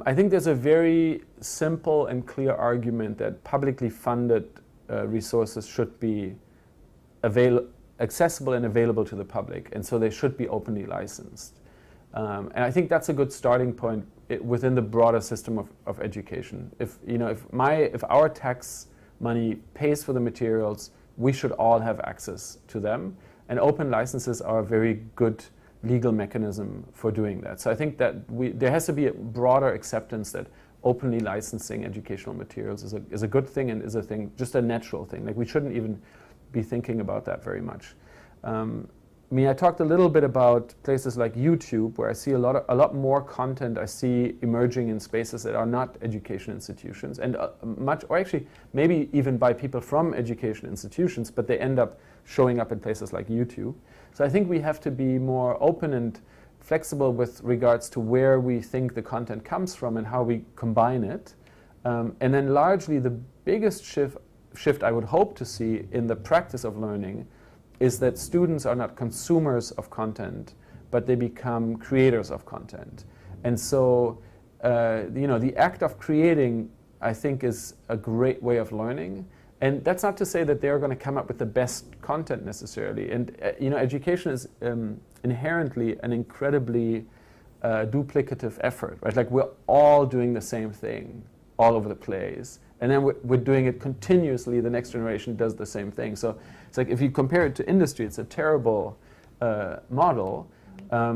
I think there's a very simple and clear argument that publicly funded resources should be accessible and available to the public, and so they should be openly licensed. And I think that's a good starting point within the broader system of education. If our tax money pays for the materials, we should all have access to them, and open licenses are a very good legal mechanism for doing that. So I think that there has to be a broader acceptance that openly licensing educational materials is a good thing and is a thing, just a natural thing. Like, we shouldn't even be thinking about that very much. I talked a little bit about places like YouTube, where I see a lot more content I see emerging in spaces that are not education institutions, and or actually maybe even by people from education institutions, but they end up showing up in places like YouTube. So I think we have to be more open and flexible with regards to where we think the content comes from and how we combine it. And then largely the biggest shift I would hope to see in the practice of learning is that students are not consumers of content, but they become creators of content. And so, the act of creating, I think, is a great way of learning. And that's not to say that they're going to come up with the best content necessarily. And education is inherently an incredibly duplicative effort, right? Like, we're all doing the same thing all over the place, and then we're doing it continuously. The next generation does the same thing. So it's like, if you compare it to industry, it's a terrible model.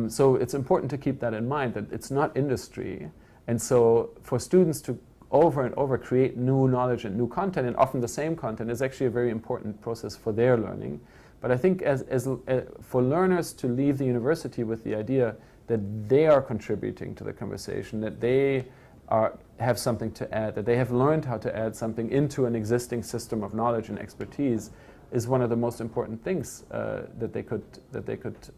So it's important to keep that in mind, that it's not industry. And so for students to over and over create new knowledge and new content, and often the same content, is actually a very important process for their learning. But I think for learners to leave the university with the idea that they are contributing to the conversation, that they have something to add, that they have learned how to add something into an existing system of knowledge and expertise, is one of the most important things that they could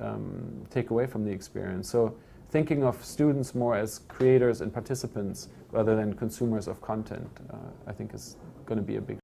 take away from the experience. So thinking of students more as creators and participants rather than consumers of content, I think, is going to be a big